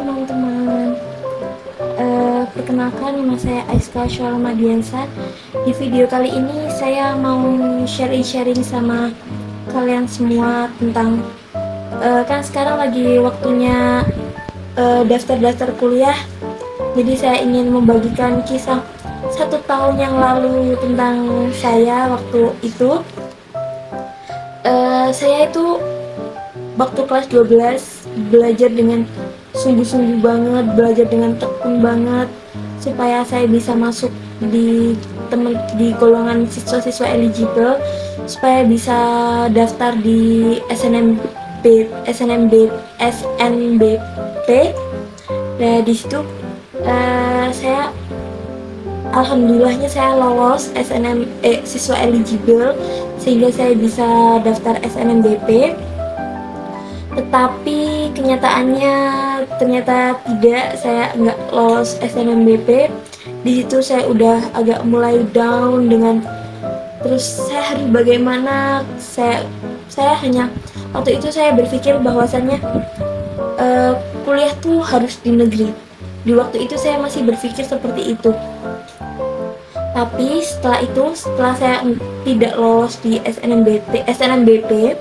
teman-teman. Perkenalkan, nama saya Aiska Sholmadiansa. Di video kali ini saya mau sharing-sharing sama kalian semua tentang kan sekarang lagi waktunya daftar-daftar kuliah. Jadi saya ingin membagikan kisah 1 tahun yang lalu tentang saya waktu itu. Saya itu waktu kelas 12 belajar dengan sungguh-sungguh banget, belajar dengan tekun banget supaya saya bisa masuk di golongan siswa-siswa eligible, supaya bisa daftar di SNMBP. Nah, di situ saya alhamdulillahnya saya lolos siswa eligible sehingga saya bisa daftar SNMBP. Tetapi kenyataannya ternyata tidak, saya nggak lolos SNMBP. Di situ saya udah agak mulai down dengan terus saya harus bagaimana. Saya hanya waktu itu saya berpikir bahwasannya kuliah tuh harus di negeri. Di waktu itu saya masih berpikir seperti itu. Tapi setelah saya tidak lolos di SNMBP,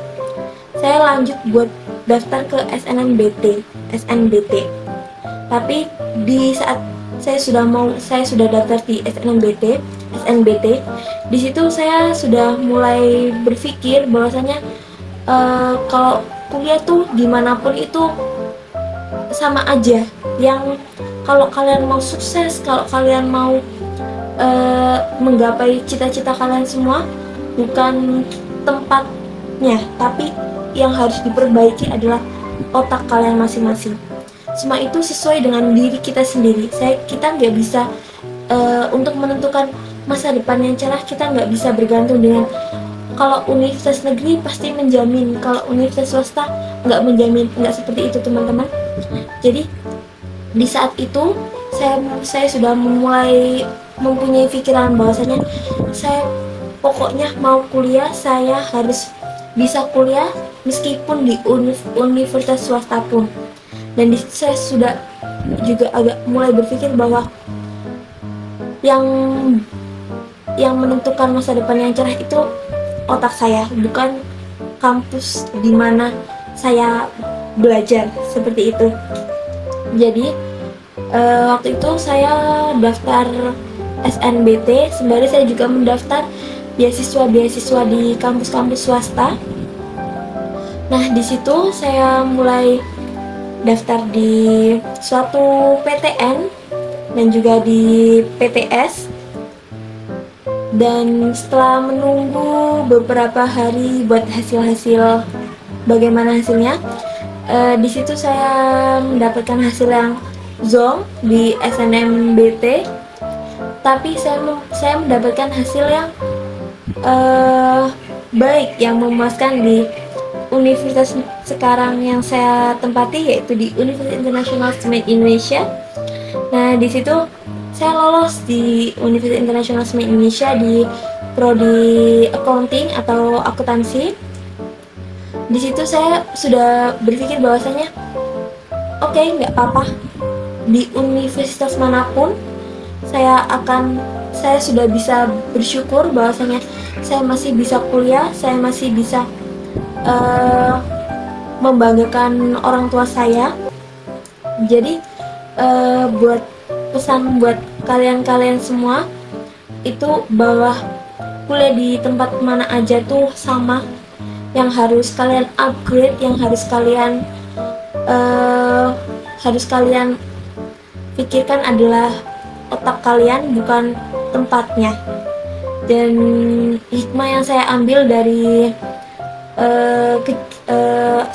saya lanjut buat daftar ke SNBT. Tapi di saat saya sudah daftar di SNBT, di situ saya sudah mulai berpikir bahwasanya kalau kuliah tuh dimanapun itu sama aja. Yang kalau kalian mau sukses, kalau kalian mau menggapai cita-cita kalian semua, bukan tempatnya, tapi yang harus diperbaiki adalah otak kalian masing-masing. Semua itu sesuai dengan diri kita sendiri. Kita nggak bisa untuk menentukan masa depan yang cerah. Kita nggak bisa bergantung dengan kalau universitas negeri pasti menjamin, kalau universitas swasta nggak menjamin. Nggak seperti itu, teman-teman. Jadi di saat itu saya sudah mulai mempunyai pikiran bahwasanya saya pokoknya mau kuliah, saya harus bisa kuliah meskipun di universitas swasta pun. Dan di situ saya sudah juga agak mulai berpikir bahwa yang menentukan masa depan yang cerah itu otak saya, bukan kampus di mana saya belajar, seperti itu. Jadi waktu itu saya daftar SNBT, sembari saya juga mendaftar beasiswa di kampus-kampus swasta. Nah, di situ saya mulai daftar di suatu PTN dan juga di PTS. Dan setelah menunggu beberapa hari buat hasil bagaimana hasilnya, di situ saya mendapatkan hasil yang zonk di SNMBT. Tapi saya mendapatkan hasil yang baik, yang memuaskan di universitas sekarang yang saya tempati, yaitu di Universitas Internasional Semen Indonesia. Nah, di situ saya lolos di Universitas Internasional Semen Indonesia di prodi accounting atau akuntansi. Di situ saya sudah berpikir bahwasanya oke, nggak apa-apa, di universitas manapun saya sudah bisa bersyukur bahwasanya saya masih bisa kuliah, saya masih bisa membanggakan orang tua saya. Jadi buat pesan buat kalian semua itu bahwa kuliah di tempat mana aja tuh sama. Yang harus kalian upgrade, yang harus kalian pikirkan adalah otak kalian, bukan tempatnya. Dan hikmah yang saya ambil dari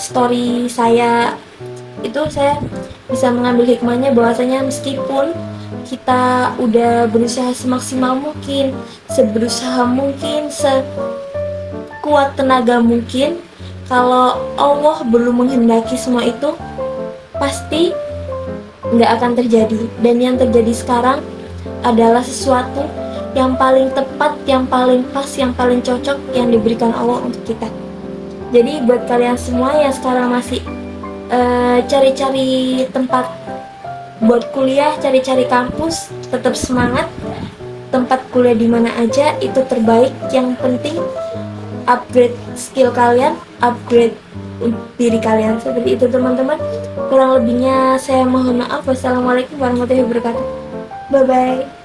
story saya itu, saya bisa mengambil hikmahnya bahwasanya meskipun kita udah berusaha semaksimal mungkin, seberusaha mungkin, sekuat tenaga mungkin, kalau Allah belum menghendaki semua itu pasti nggak akan terjadi. Dan yang terjadi sekarang adalah sesuatu yang paling tepat, yang paling pas, yang paling cocok yang diberikan Allah untuk kita. Jadi buat kalian semua yang sekarang masih cari-cari tempat buat kuliah, cari-cari kampus, tetap semangat. Tempat kuliah di mana aja itu terbaik. Yang penting upgrade skill kalian, upgrade diri kalian. Seperti itu teman-teman. Kurang lebihnya saya mohon maaf. Wassalamualaikum warahmatullahi wabarakatuh. Bye bye.